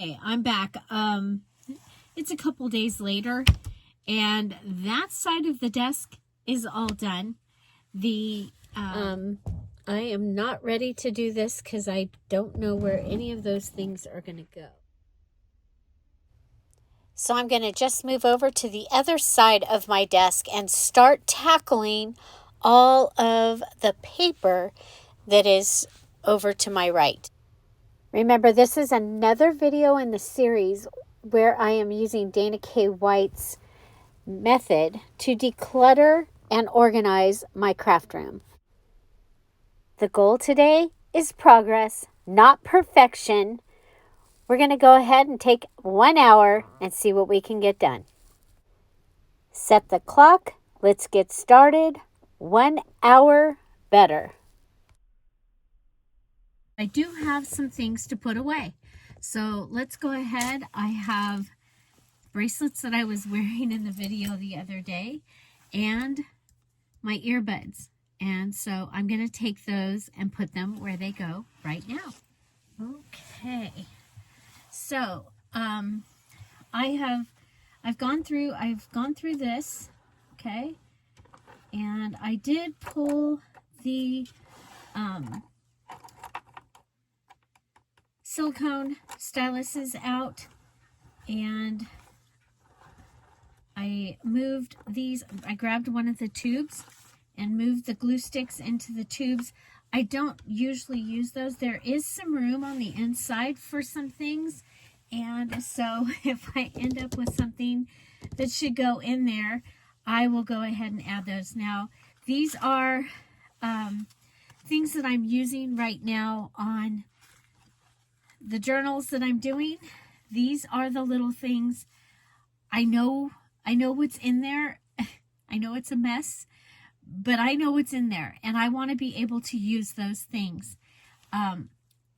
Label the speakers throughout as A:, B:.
A: Hey, I'm back. It's a couple days later, and that side of the desk is all done. I am not ready to do this because I don't know where any of those things are going to go. So I'm going to just move over to the other side of my desk and start tackling all of the paper that is over to my right. Remember, this is another video in the series where I am using Dana K. White's method to declutter and organize my craft room. The goal today is progress, not perfection. We're going to go ahead and take 1 hour and see what we can get done. Set the clock. Let's get started. 1 hour better. I do have some things to put away. So let's go ahead. I have bracelets that I was wearing in the video the other day and my earbuds. And so I'm going to take those and put them where they go right now. Okay. So I've gone through this, okay? And I did pull the silicone styluses out, and I moved these. I grabbed one of the tubes and moved the glue sticks into the tubes. I don't usually use those. There is some room on the inside for some things, and so if I end up with something that should go in there, I will go ahead and add those. Now, these are things that I'm using right now on the journals that I'm doing. These are the little things. I know what's in there. I know it's a mess, but I know what's in there, and I want to be able to use those things. And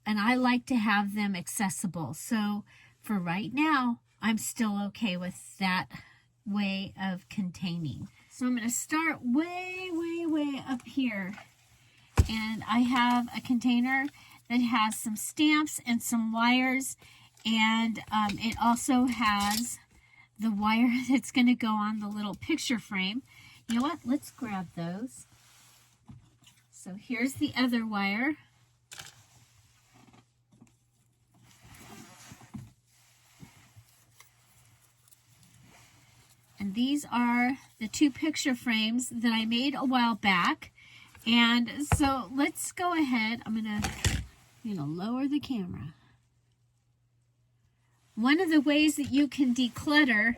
A: I like to have them accessible. So for right now, I'm still okay with that way of containing. So I'm going to start way up here. And I have a container that has some stamps and some wires. And it also has the wire that's going to go on the little picture frame. You know what? Let's grab those. So here's the other wire. And these are the two picture frames that I made a while back. And so let's go ahead. I'm going to lower the camera. One of the ways that you can declutter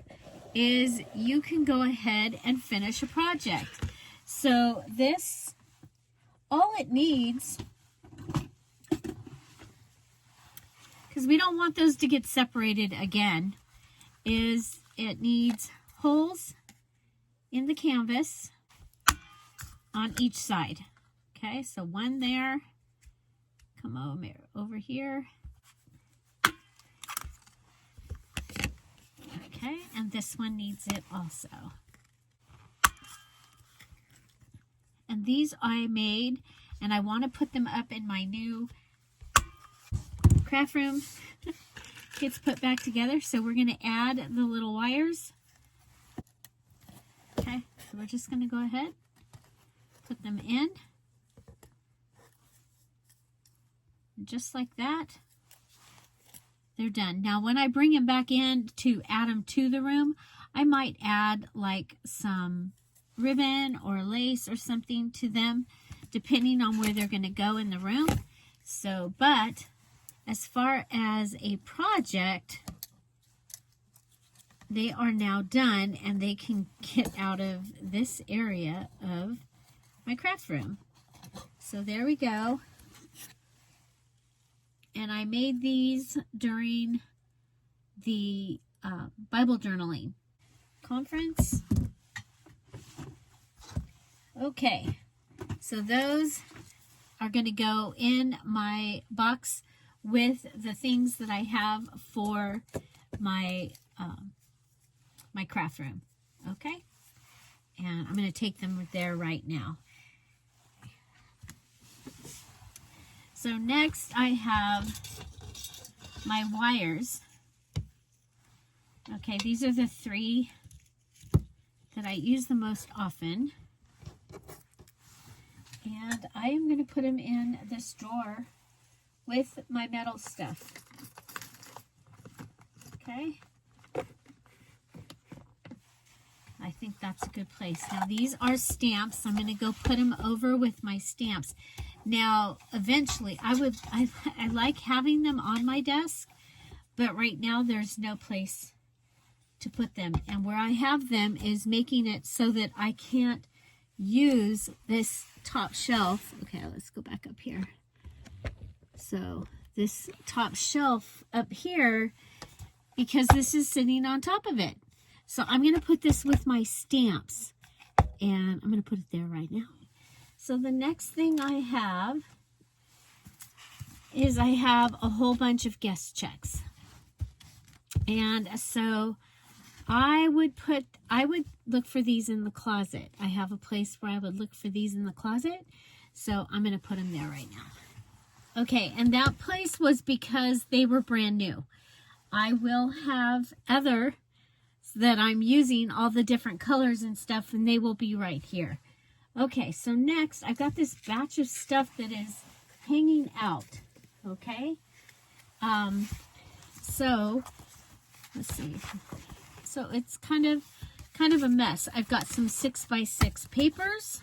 A: is you can go ahead and finish a project. So this, all it needs, because we don't want those to get separated again, is it needs holes in the canvas on each side. Okay, so one there, come over here. Okay, and this one needs it also. And these I made, and I want to put them up in my new craft room. Gets put back together, so we're going to add the little wires. Okay, so we're just going to go ahead, put them in. And just like that, they're done. Now, when I bring them back in to add them to the room, I might add like some ribbon or lace or something to them, depending on where they're going to go in the room. So, but as far as a project, they are now done, and they can get out of this area of my craft room. So there we go. And I made these during the Bible journaling conference. Okay, so those are going to go in my box with the things that I have for my my craft room. Okay, and I'm going to take them there right now. So next I have my wires Okay, these are the 3 that I use the most often. And I am going to put them in this drawer with my metal stuff. Okay. I think that's a good place. Now these are stamps. I'm going to go put them over with my stamps. Now eventually I like having them on my desk, but right now there's no place to put them. And where I have them is making it so that I can't use this top shelf. Okay, let's go back up here. So this top shelf up here, because this is sitting on top of it. So I'm going to put this with my stamps, and I'm going to put it there right now. So the next thing I have is I have a whole bunch of guest checks. And so I would look for these in the closet. I have a place where I would look for these in the closet. So I'm going to put them there right now. Okay, and that place was because they were brand new. I will have other that I'm using all the different colors and stuff, and they will be right here. Okay, so next I've got this batch of stuff that is hanging out. Okay, so let's see. So it's kind of a mess. I've got some 6x6 papers,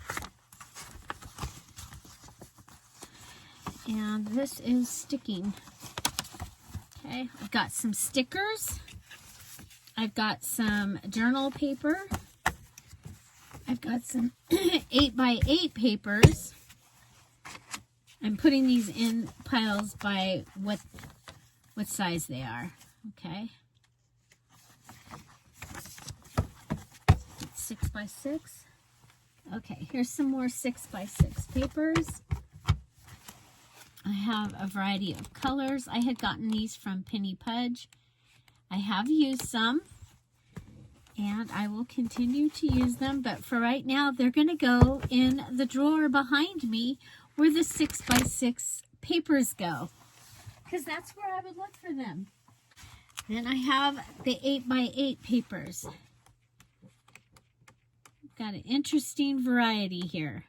A: and this is sticking. Okay, I've got some stickers. I've got some journal paper. I've got some 8x8 papers. I'm putting these in piles by what size they are. Okay. 6x6. Okay, here's some more 6x6 papers. I have a variety of colors. I had gotten these from Penny Pudge. I have used some, and I will continue to use them, but for right now, they're going to go in the drawer behind me where the 6x6 papers go, because that's where I would look for them. Then I have the 8x8 papers. Got an interesting variety here.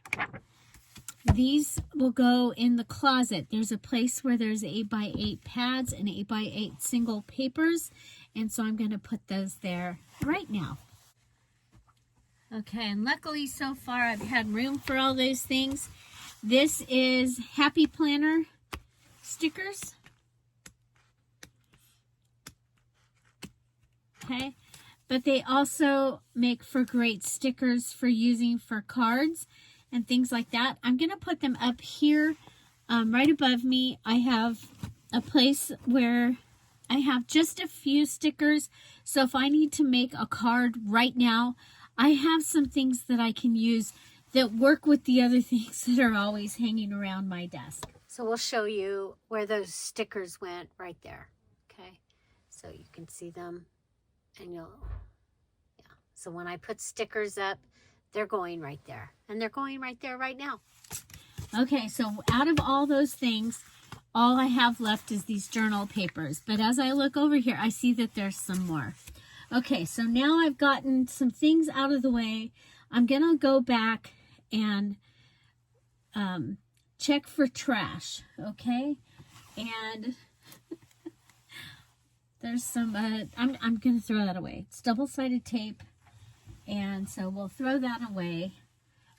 A: These will go in the closet. There's a place where there's 8x8 pads and 8x8 single papers, and so I'm going to put those there right now. Okay, and luckily so far I've had room for all those things. This is Happy Planner stickers. Okay, but they also make for great stickers for using for cards and things like that. I'm going to put them up here right above me. I have a place where I have just a few stickers. So if I need to make a card right now, I have some things that I can use that work with the other things that are always hanging around my desk. So we'll show you where those stickers went right there. Okay, so you can see them, and yeah. So when I put stickers up, they're going right there, and they're going right there right now. Okay, so out of all those things, all I have left is these journal papers. But as I look over here, I see that there's some more. Okay, so now I've gotten some things out of the way. I'm going to go back and check for trash, okay? And there's some, I'm going to throw that away. It's double-sided tape. And so we'll throw that away.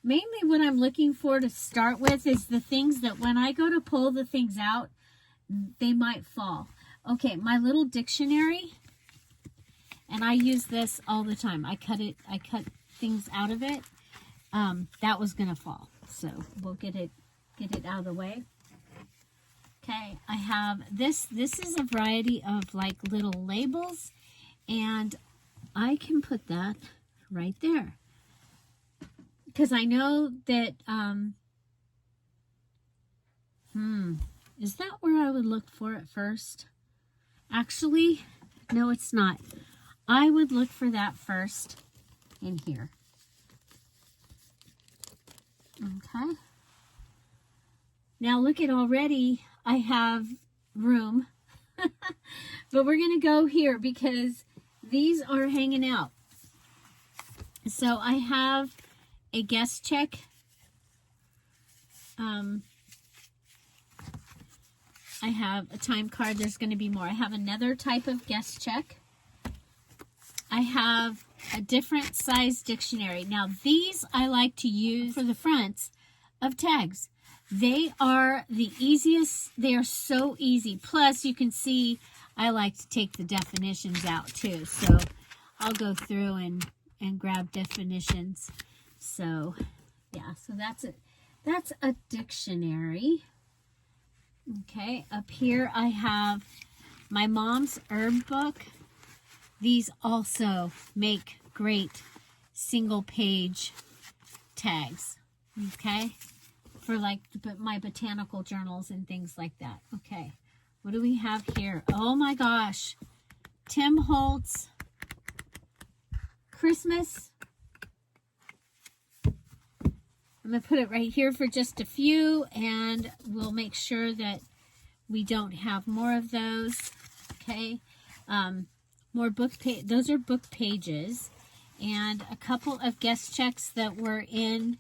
A: Mainly what I'm looking for to start with is the things that when I go to pull the things out, they might fall. Okay, my little dictionary, and I use this all the time. I cut things out of it. That was gonna fall, so we'll get it out of the way. Okay, I have this. This is a variety of like little labels, and I can put that right there, because I know that, is that where I would look for it first? Actually, no, it's not. I would look for that first in here. Okay. Now look at already, I have room, but we're going to go here because these are hanging out. So I have a guest check. I have a time card. There's going to be more. I have another type of guest check. I have a different size dictionary. Now these I like to use for the fronts of tags. They are the easiest. They are so easy. Plus you can see I like to take the definitions out too. So I'll go through and grab definitions. So yeah, so that's it. That's a dictionary. Okay, up here I have my mom's herb book. These also make great single page tags, okay, for like my botanical journals and things like that. Okay, what do we have here? Oh my gosh, Tim Holtz Christmas. I'm going to put it right here for just a few, and we'll make sure that we don't have more of those. Okay, more book page. Those are book pages, and a couple of guest checks that were in,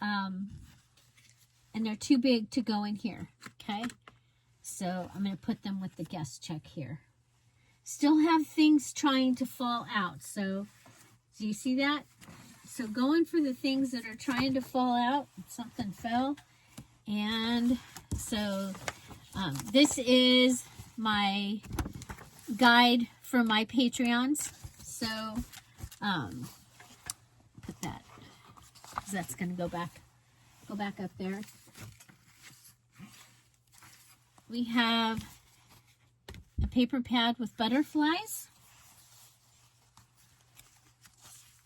A: and they're too big to go in here. Okay, so I'm going to put them with the guest check here. Still have things trying to fall out. So do you see that? So going for the things that are trying to fall out. Something fell. And so this is my guide for my Patreons. So put that, because that's going to go back up there. We have a paper pad with butterflies.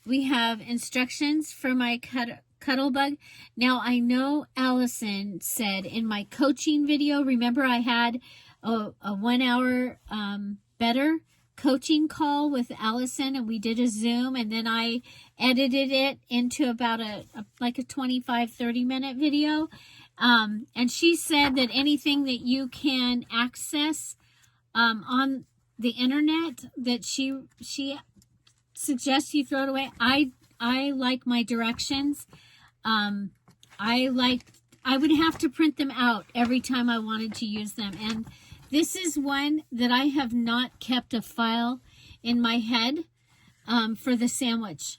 A: We have instructions for my cuddle bug. Now, I know Allison said in my coaching video, remember I had a 1 hour better coaching call with Allison, and we did a Zoom, and then I edited it into about like a 25-30 minute video. And she said that anything that you can access on the internet, that she suggests you throw it away. I like my directions. I would have to print them out every time I wanted to use them. And this is one that I have not kept a file in my head for the sandwich.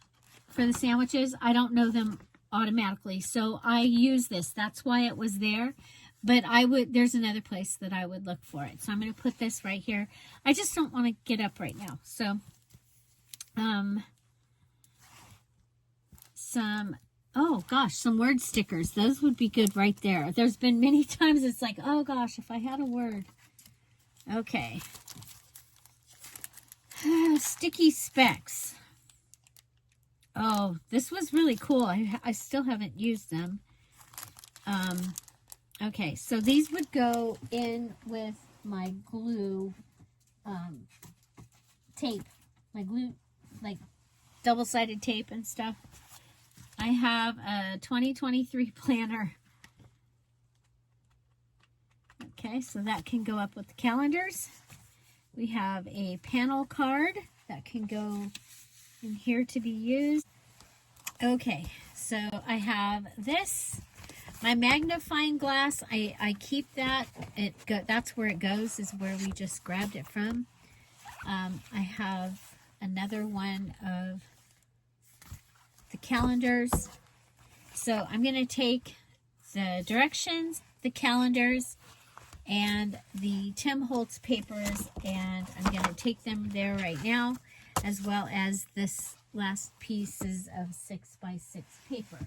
A: For the sandwiches, I don't know them automatically. So I use this. That's why it was there. But there's another place that I would look for it. So I'm going to put this right here. I just don't want to get up right now. So some word stickers. Those would be good right there. There's been many times it's like, oh gosh, if I had a word. Okay. Sticky specs. Oh, this was really cool. I still haven't used them. Okay, so these would go in with my glue tape. My glue, like double-sided tape and stuff. I have a 2023 planner. Okay, so that can go up with the calendars. We have a panel card that can go in here to be used. Okay, so I have this. My magnifying glass, I keep that. That's where it goes, is where we just grabbed it from. I have another one of the calendars. So I'm going to take the directions, the calendars, and the Tim Holtz papers, and I'm going to take them there right now, as well as this last pieces of 6x6 paper.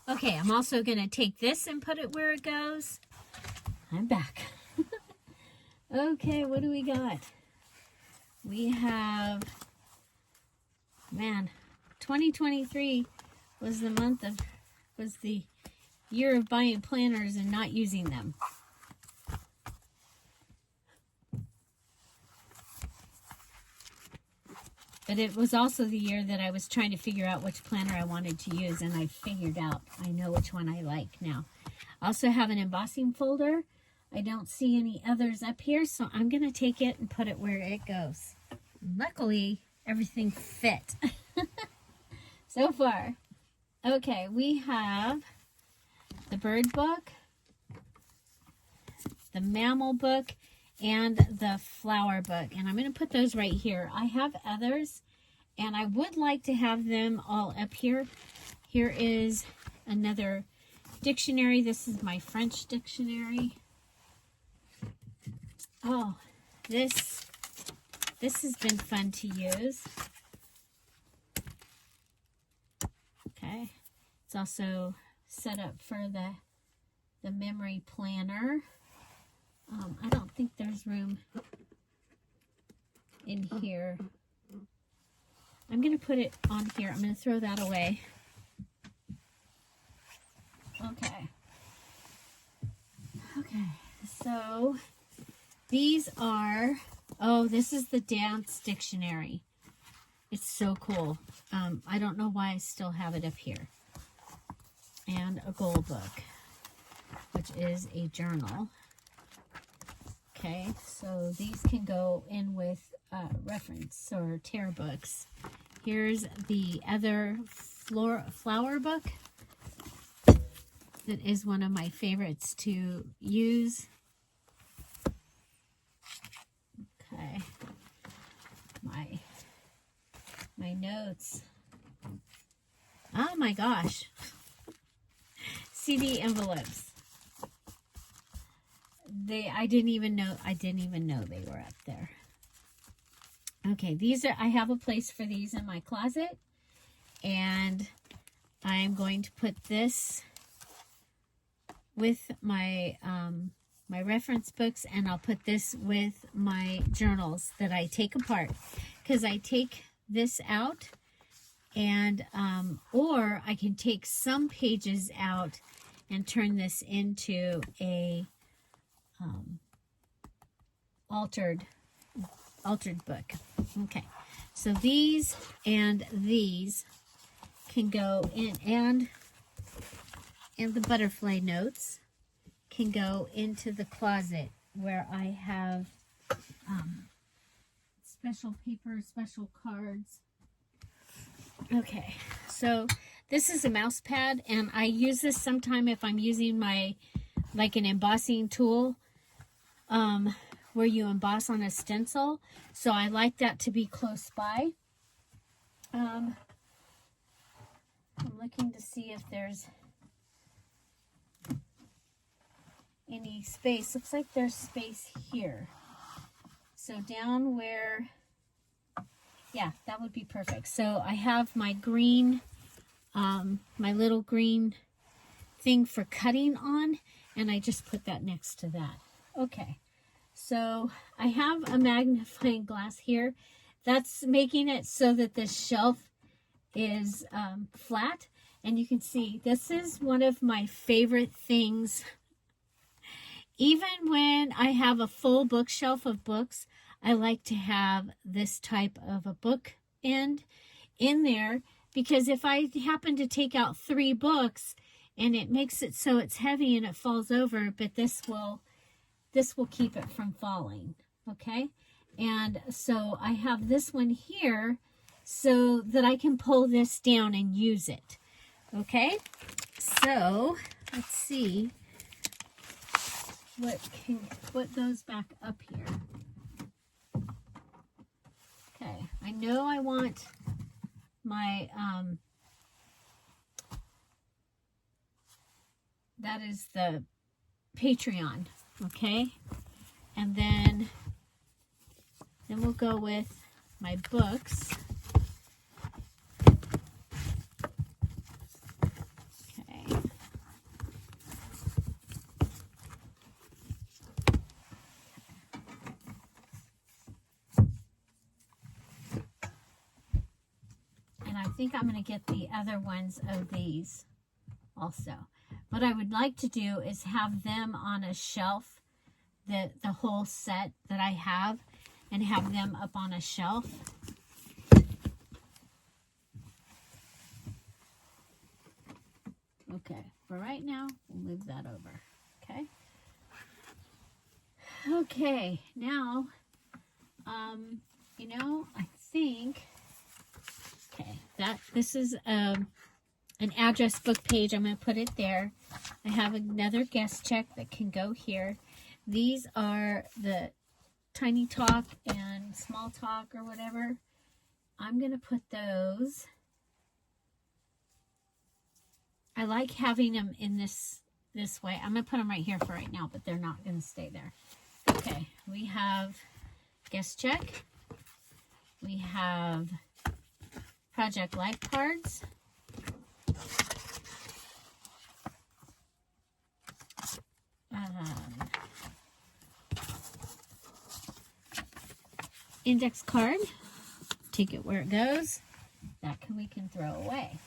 A: Okay, I'm also going to take this and put it where it goes. I'm back. Okay, what do we got? We have, man, 2023 was the year of buying planners and not using them. But it was also the year that I was trying to figure out which planner I wanted to use, and I figured out. I know which one I like now. I also have an embossing folder. I don't see any others up here, so I'm going to take it and put it where it goes. Luckily, everything fit so far. Okay, we have the bird book, the mammal book, and the flower book. And I'm going to put those right here. I have others, and I would like to have them all up here. Here is another dictionary. This is my French dictionary. Oh, this has been fun to use. Okay, it's also set up for the memory planner. I don't think there's room in here. I'm going to put it on here. I'm going to throw that away. Okay. Okay, so these are, oh, this is the dance dictionary. It's so cool. I don't know why I still have it up here. And a goal book, which is a journal. Okay, so these can go in with reference or tear books. Here's the other flower book. That is one of my favorites to use. Okay, my notes. Oh my gosh, CD envelopes. I didn't even know they were up there. Okay, these are, I have a place for these in my closet, and I'm going to put this with my my reference books, and I'll put this with my journals that I take apart, because I take this out, and or I can take some pages out and turn this into a altered book. Okay, so these and these can go in, and the butterfly notes can go into the closet where I have special paper, special cards. Okay, so this is a mouse pad, and I use this sometime if I'm using my, like an embossing tool, where you emboss on a stencil. So I like that to be close by. I'm looking to see if there's any space. Looks like there's space here. So down where, yeah, that would be perfect. So I have my green, my little green thing for cutting on, and I just put that next to that. Okay, so I have a magnifying glass here. That's making it so that this shelf is flat, and you can see this is one of my favorite things. Even when I have a full bookshelf of books, I like to have this type of a book end in there, because if I happen to take out 3 books and it makes it so it's heavy and it falls over, but this will keep it from falling. Okay, and so I have this one here so that I can pull this down and use it. Okay, so let's see what goes back up here. Okay, I know I want my that is the Patreon. Okay, and then we'll go with my books. Okay, and I think I'm going to get the other ones of these also. What I would like to do is have them on a shelf, the whole set that I have, and have them up on a shelf. Okay, for right now, we'll move that over. Okay. Okay, now, you know, I think, okay, this is an address book page. I'm going to put it there. I have another guest check that can go here. These are the tiny talk and small talk or whatever. I'm going to put those. I like having them in this way. I'm going to put them right here for right now, but they're not going to stay there. Okay, we have guest check. We have project life cards. Index card. Take it where it goes. That we can throw away.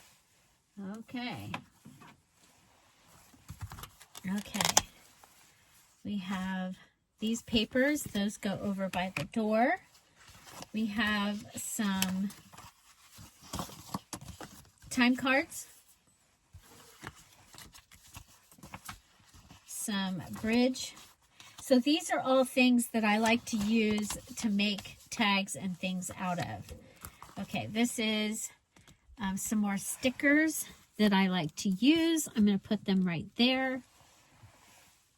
A: Okay. Okay. We have these papers. Those go over by the door. We have some time cards. Some bridge. So these are all things that I like to use to make tags and things out of. Okay, this is some more stickers that I like to use. I'm going to put them right there.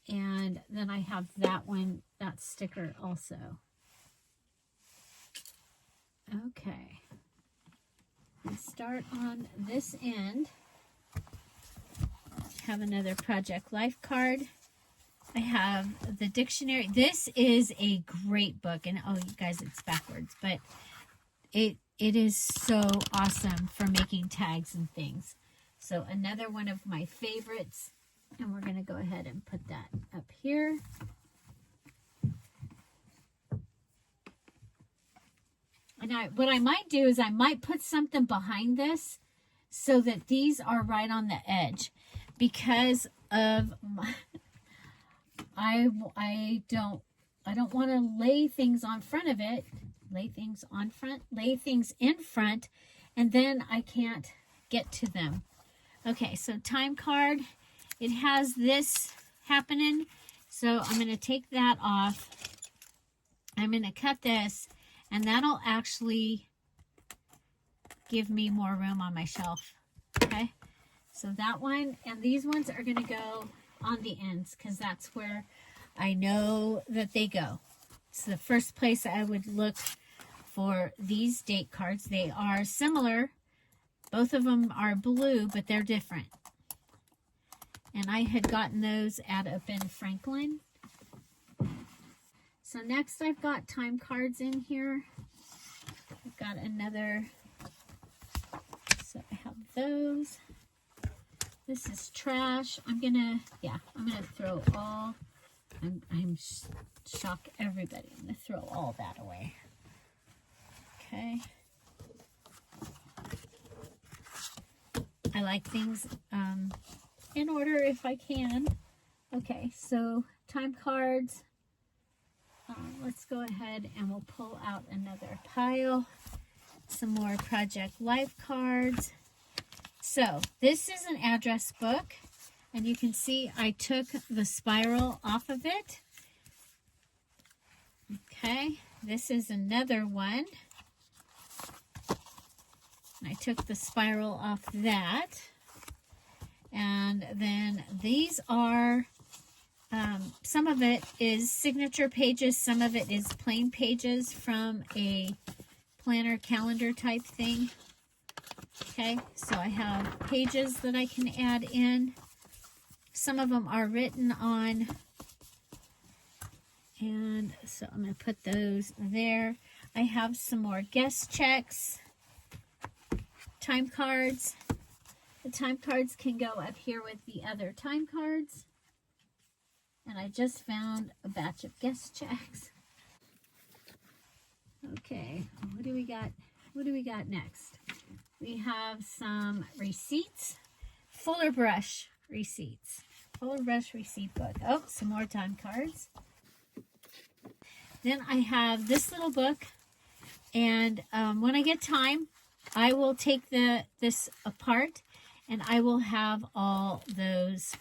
A: And then I have that one, that sticker also. Okay. Let's start on this end. Have another project life card. I have the dictionary. This is a great book, and oh, you guys, it's backwards, but it is so awesome for making tags and things. So another one of my favorites, and we're going to go ahead and put that up here. And what I might do is I might put something behind this so that these are right on the edge, because of my, I don't want to lay things on front of it, lay things in front, and then I can't get to them. Okay, so time card, it has this happening, so I'm going to take that off. I'm going to cut this, and that'll actually give me more room on my shelf. Okay, so that one, and these ones are going to go on the ends, because that's where I know that they go. It's the first place I would look for these date cards. They are similar. Both of them are blue, but they're different. And I had gotten those at a Ben Franklin. So next I've got time cards in here. I've got another, so I have those. This is trash. I'm gonna throw all, I'm shock everybody. I'm gonna throw all that away. Okay. I like things in order if I can. Okay, so time cards. Let's go ahead and we'll pull out another pile. Some more project life cards. So this is an address book, and you can see I took the spiral off of it. Okay, this is another one. I took the spiral off that. And then these are, some of it is signature pages, some of it is plain pages from a planner calendar type thing. Okay, so I have pages that I can add in. Some of them are written on, and so I'm going to put those there. I have some more guest checks, time cards. The time cards can go up here with the other time cards. And I just found a batch of guest checks. Okay, what do we got? What do we got next? We have some receipts, Fuller Brush receipts, Fuller Brush receipt book. Oh, some more time cards. Then I have this little book, and when I get time, I will take this apart, and I will have all those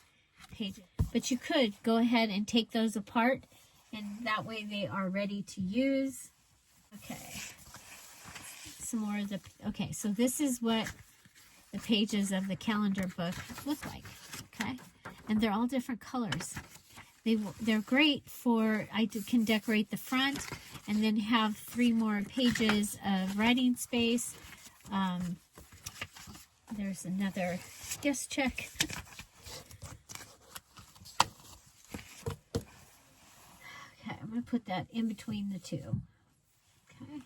A: pages. But you could go ahead and take those apart and that way they are ready to use. Okay, some more of the, okay, so this is what the pages of the calendar book look like, okay? And they're all different colors. They're great for, I can decorate the front and then have 3 more pages of writing space. There's another guest check. Okay, I'm going to put that in between the two. Okay.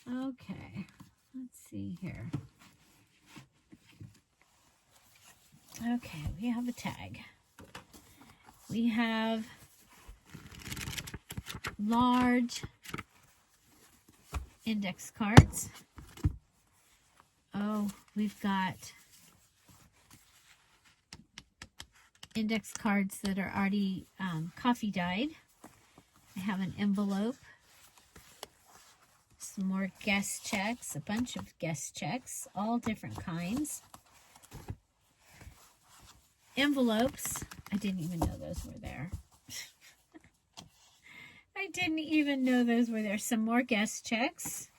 A: Okay, let's see here. Okay, we have a tag. We have large index cards. Oh, we've got index cards that are already coffee dyed. I have an envelope. Some more guest checks, a bunch of guest checks, all different kinds. Envelopes. I didn't even know those were there. I didn't even know those were there. Some more guest checks.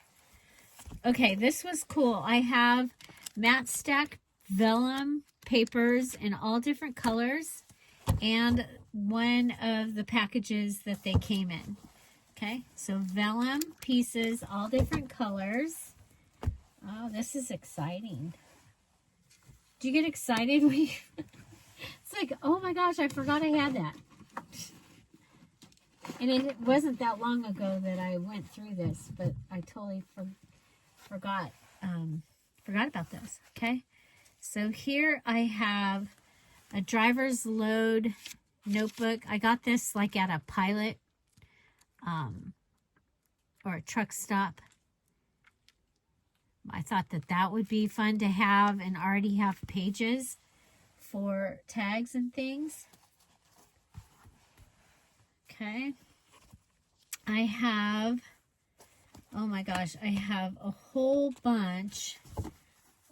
A: Okay, this was cool. I have matte stack vellum papers in all different colors and one of the packages that they came in. Okay, so vellum pieces, all different colors. Oh, this is exciting. Do you get excited when you... It's like, oh my gosh, I forgot I had that. And it wasn't that long ago that I went through this, but I totally forgot about this. Okay, so here I have a driver's load notebook. I got this like at a pilot or a truck stop. I thought that would be fun to have and already have pages for tags and things. Okay. I have, oh my gosh, I have a whole bunch.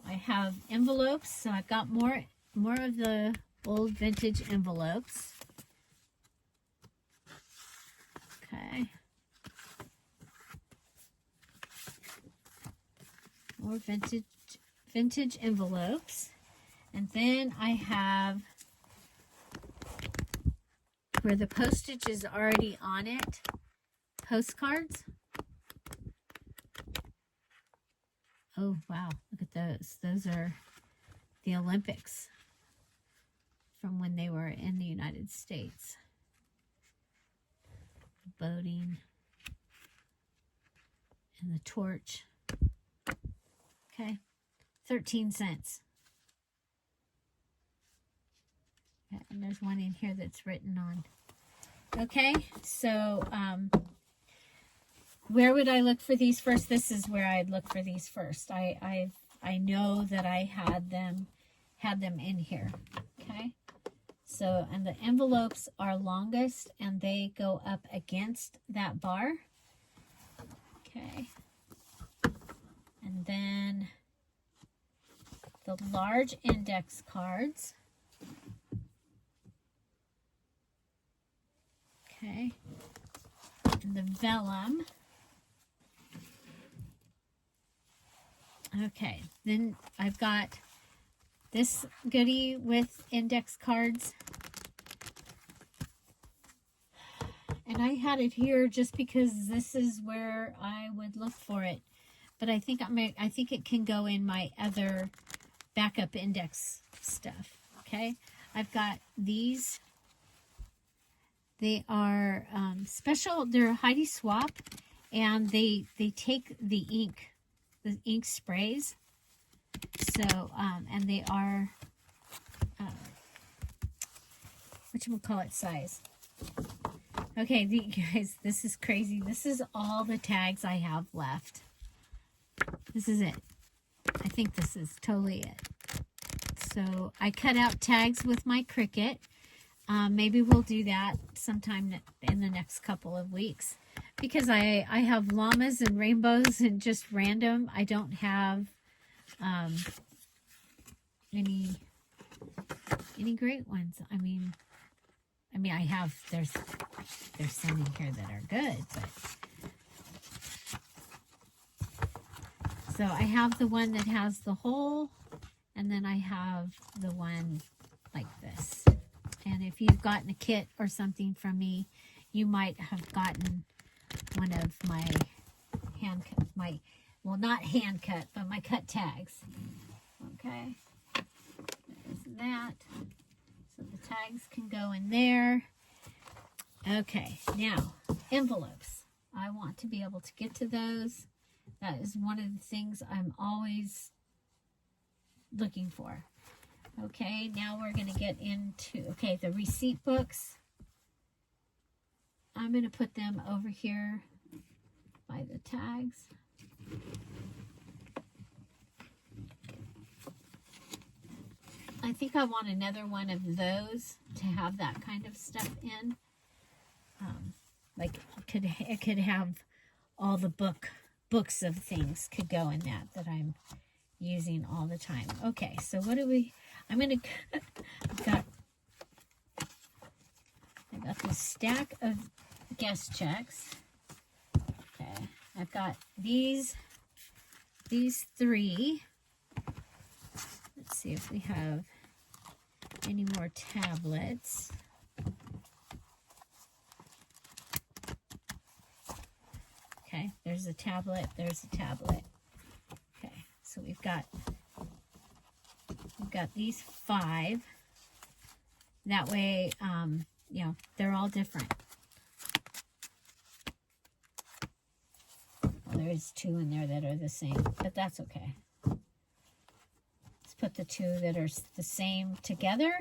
A: I have envelopes, so I've got more of the old vintage envelopes. Okay. More vintage envelopes. And then I have, where the postage is already on it, postcards. Oh, wow. Look at those. Those are the Olympics from when they were in the United States. Boating. And the torch. Okay. 13 cents. Okay, and there's one in here that's written on. Okay, so where would I look for these first? This is where I'd look for these first. I know that I had them in here. Okay, so and the envelopes are longest and they go up against that bar. Okay, and then the large index cards. Okay, and the vellum. Okay, then I've got this goodie with index cards. And I had it here just because this is where I would look for it. But I think it can go in my other backup index stuff. Okay, I've got these. They are special. They're Heidi Swap, and they take the ink sprays. So and they are whatchamacallit size. Okay, guys, this is crazy. This is all the tags I have left. This is it. I think this is totally it. So I cut out tags with my Cricut. Maybe we'll do that sometime in the next couple of weeks, because I have llamas and rainbows and just random. I don't have any great ones. I mean, I mean, there's some in here that are good, but. So I have the one that has the hole, and then I have the one like this. And if you've gotten a kit or something from me, you might have gotten one of my well, not hand cut, but my cut tags. Okay, there's that. So the tags can go in there. Okay, now envelopes. I want to be able to get to those. That is one of the things I'm always looking for. Okay, now we're going to get into, okay, the receipt books. I'm going to put them over here by the tags. I think I want another one of those to have that kind of stuff in. Like it could have all the books of things could go in that I'm using all the time. Okay, so what do we, I got this stack of guest checks. Okay, I've got these three. Let's see if we have any more tablets. Okay, there's a tablet, there's a tablet. Okay, so we've got these 5. That way, you know, they're all different. Well, there's 2 in there that are the same, but that's okay. Let's put the 2 that are the same together.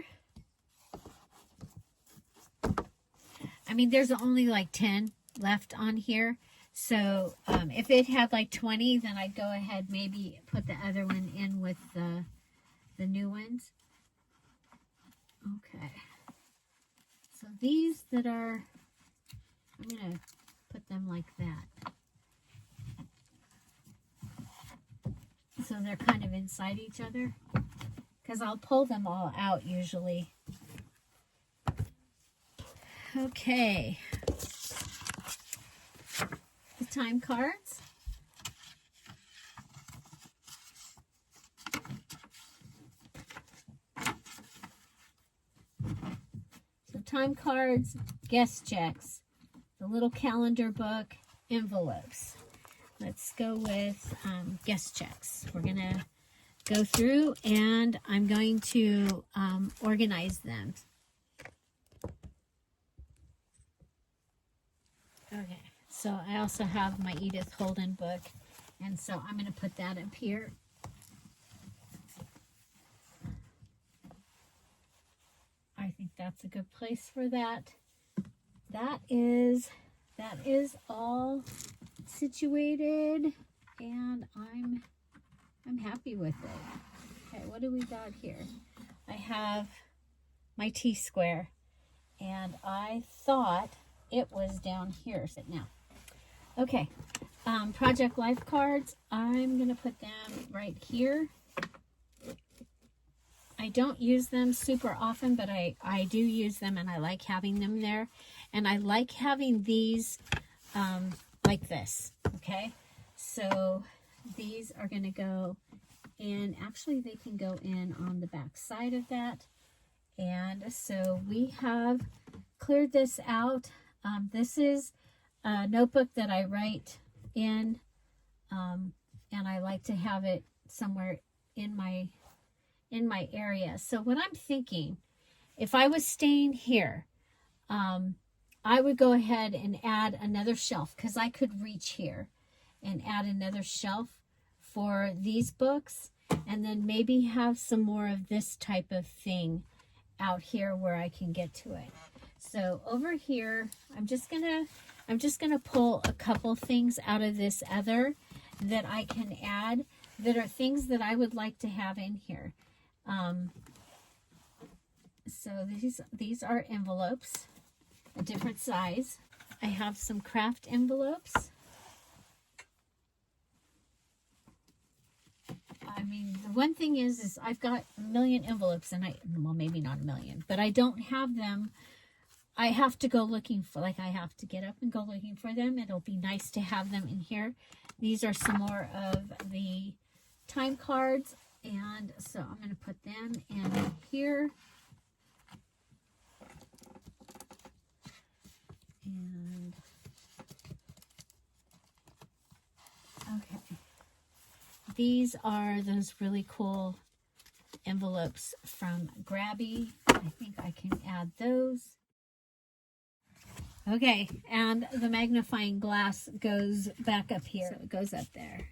A: I mean, there's only like 10 left on here. So if it had like 20, then I'd go ahead, maybe put the other one in with the new ones. Okay. So these that are, I'm going to put them like that. So they're kind of inside each other. Because I'll pull them all out usually. Okay. The time cards. So time cards, guest checks, the little calendar book, envelopes. Let's go with guest checks. We're going to go through and I'm going to organize them. Okay. So I also have my Edith Holden book, and so I'm going to put that up here. I think that's a good place for that. That is all situated, and I'm happy with it. Okay, what do we got here? I have my T-square, and I thought it was down here. So now. Okay, Project Life cards, I'm going to put them right here. I don't use them super often, but I do use them and I like having them there. And I like having these like this, okay? So these are going to go in, actually they can go in on the back side of that. And so we have cleared this out. This is a notebook that I write in, and I like to have it somewhere in my area. So what I'm thinking, if I was staying here, I would go ahead and add another shelf, because I could reach here and add another shelf for these books, and then maybe have some more of this type of thing out here where I can get to it. So over here, I'm just gonna pull a couple things out of this other that I can add that are things that I would like to have in here. So these are envelopes, a different size. I have some craft envelopes. I mean, the one thing is I've got a million envelopes, and well, maybe not a million, but I don't have them I have to go looking for, like I have to get up and go looking for them. It'll be nice to have them in here. These are some more of the time cards. And so I'm going to put them in here. And okay. These are those really cool envelopes from Grabby. I think I can add those. Okay, and the magnifying glass goes back up here. So it goes up there.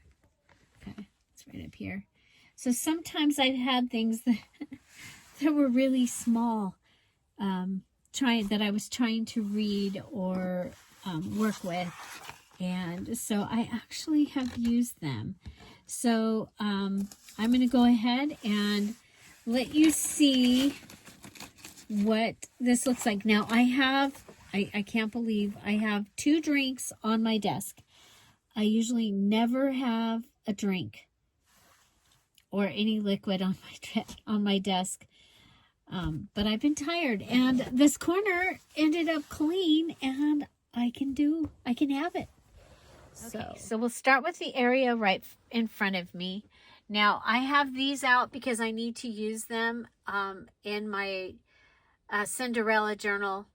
A: Okay, it's right up here. So sometimes I've had things that, that were really small, that I was trying to read or work with. And so I actually have used them. So I'm going to go ahead and let you see what this looks like. Now I can't believe I have 2 drinks on my desk. I usually never have a drink or any liquid on my desk. But I've been tired, and this corner ended up clean, and I can have it. Okay, so we'll start with the area right in front of me. Now I have these out because I need to use them in my Cinderella journal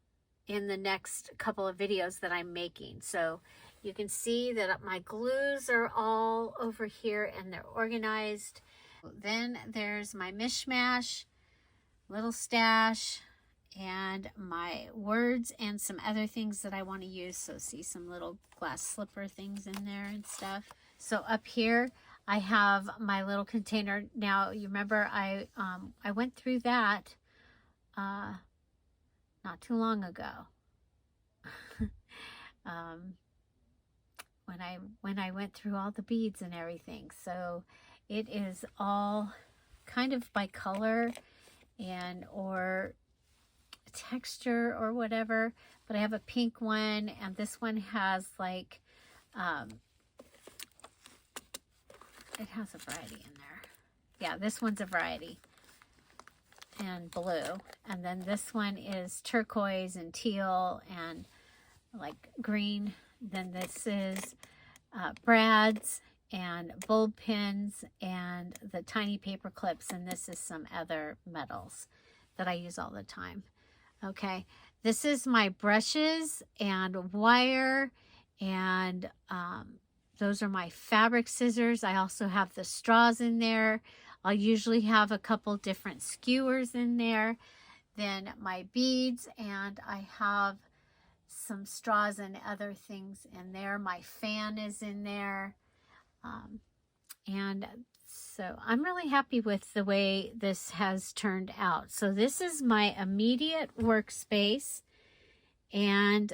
A: in the next couple of videos that I'm making. So you can see that my glues are all over here and they're organized. Then there's my mishmash, little stash, and my words and some other things that I want to use. So see some little glass slipper things in there and stuff. So up here I have my little container. Now you remember I went through that not too long ago. When I went through all the beads and everything. So it is all kind of by color and or texture or whatever, but I have a pink one, and this one has like it has a variety in there. Yeah, this one's a variety, and blue, and then this one is turquoise and teal and like green. Then this is brads and bulb pins and the tiny paper clips, and this is some other metals that I use all the time. Okay, this is my brushes and wire, and those are my fabric scissors. I also have the straws in there. I'll usually have a couple different skewers in there. Then my beads, and I have some straws and other things in there. My fan is in there. And so I'm really happy with the way this has turned out. So this is my immediate workspace, and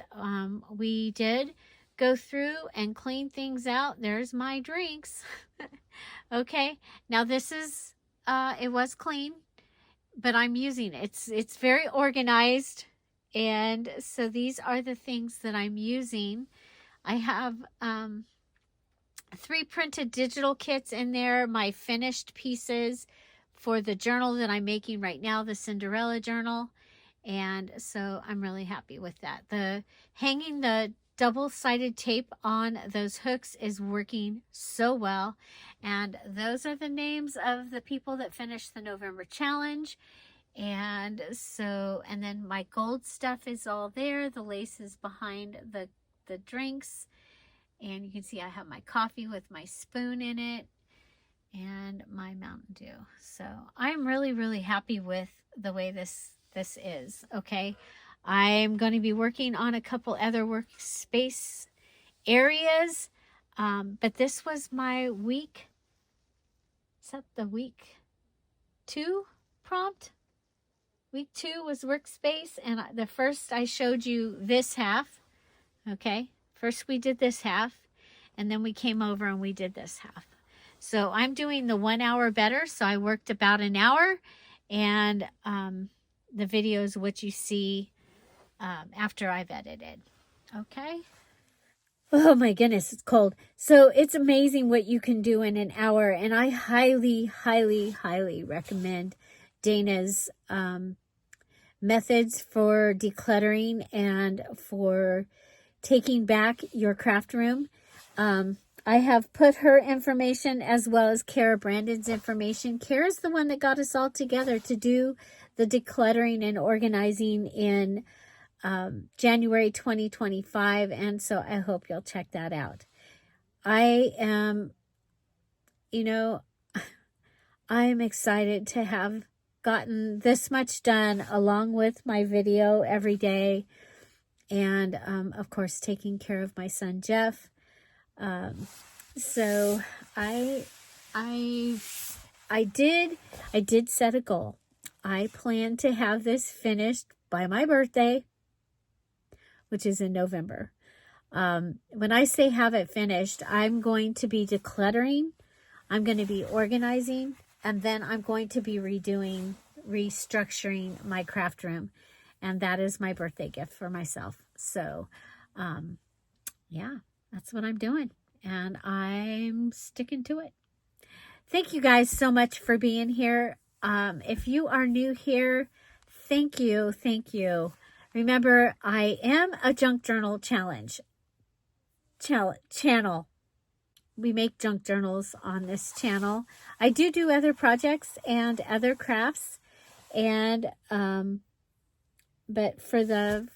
A: we did go through and clean things out. There's my drinks. Okay, now this is it was clean, but I'm using it. It's very organized, and so these are the things that I'm using. I have 3 printed digital kits in there, my finished pieces for the journal that I'm making right now, the Cinderella journal. And so I'm really happy with that. Hanging the double-sided tape on those hooks is working so well. And those are the names of the people that finished the November challenge. And so, and then my gold stuff is all there. The lace is behind the drinks. And you can see I have my coffee with my spoon in it and my Mountain Dew. So I'm really, really happy with the way this is. Okay, I'm going to be working on a couple other workspace areas, but this was my week. Is that the week 2 prompt? Week 2 was workspace, and the first I showed you this half. Okay, first we did this half, and then we came over and we did this half. So I'm doing the 1 hour better. So I worked about an hour, and the video is what you see after I've edited. Okay. Oh my goodness, it's cold. So it's amazing what you can do in an hour, and I highly, highly, highly recommend Dana's methods for decluttering and for taking back your craft room. I have put her information as well as Cara Brandon's information. Cara's the one that got us all together to do the decluttering and organizing in January 2025, and so I hope you'll check that out. I am, you know, I am excited to have gotten this much done along with my video every day, and of course taking care of my son Jeff. So I did set a goal. I plan to have this finished by my birthday, which is in November. When I say have it finished, I'm going to be decluttering, I'm going to be organizing, and then I'm going to be restructuring my craft room. And that is my birthday gift for myself. So, yeah, that's what I'm doing. And I'm sticking to it. Thank you guys so much for being here. If you are new here, thank you. Thank you. Remember, I am a junk journal channel. We make junk journals on this channel. I do other projects and other crafts. And, but for the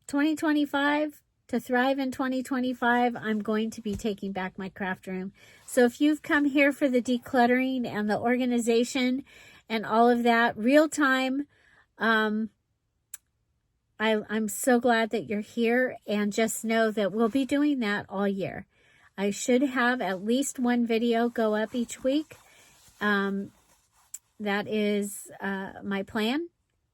A: 2025, to thrive in 2025, I'm going to be taking back my craft room. So if you've come here for the decluttering and the organization and all of that, real time, I'm so glad that you're here, and just know that we'll be doing that all year. I should have at least one video go up each week. That is my plan,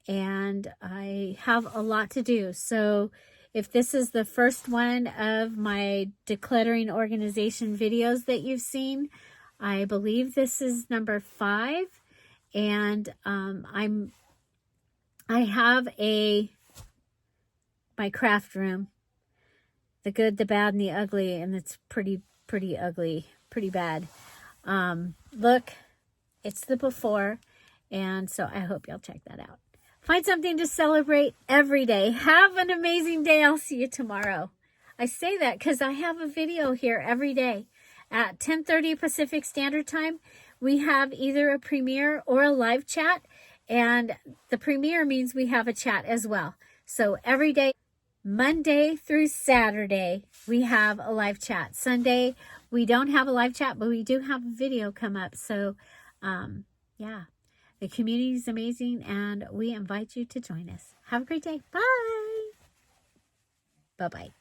A: and I have a lot to do. So if this is the first one of my decluttering organization videos that you've seen, I believe this is number 5, and I have my craft room, the good, the bad, and the ugly, and it's pretty ugly, pretty bad. Look, it's the before, and so I hope you'll check that out. Find something to celebrate every day. Have an amazing day. I'll see you tomorrow. I say that because I have a video here every day at 10:30 Pacific Standard Time. We have either a premiere or a live chat, and the premiere means we have a chat as well. So every day, Monday through Saturday, we have a live chat. Sunday, we don't have a live chat, but we do have a video come up. So, yeah. The community is amazing, and we invite you to join us. Have a great day. Bye. Bye-bye.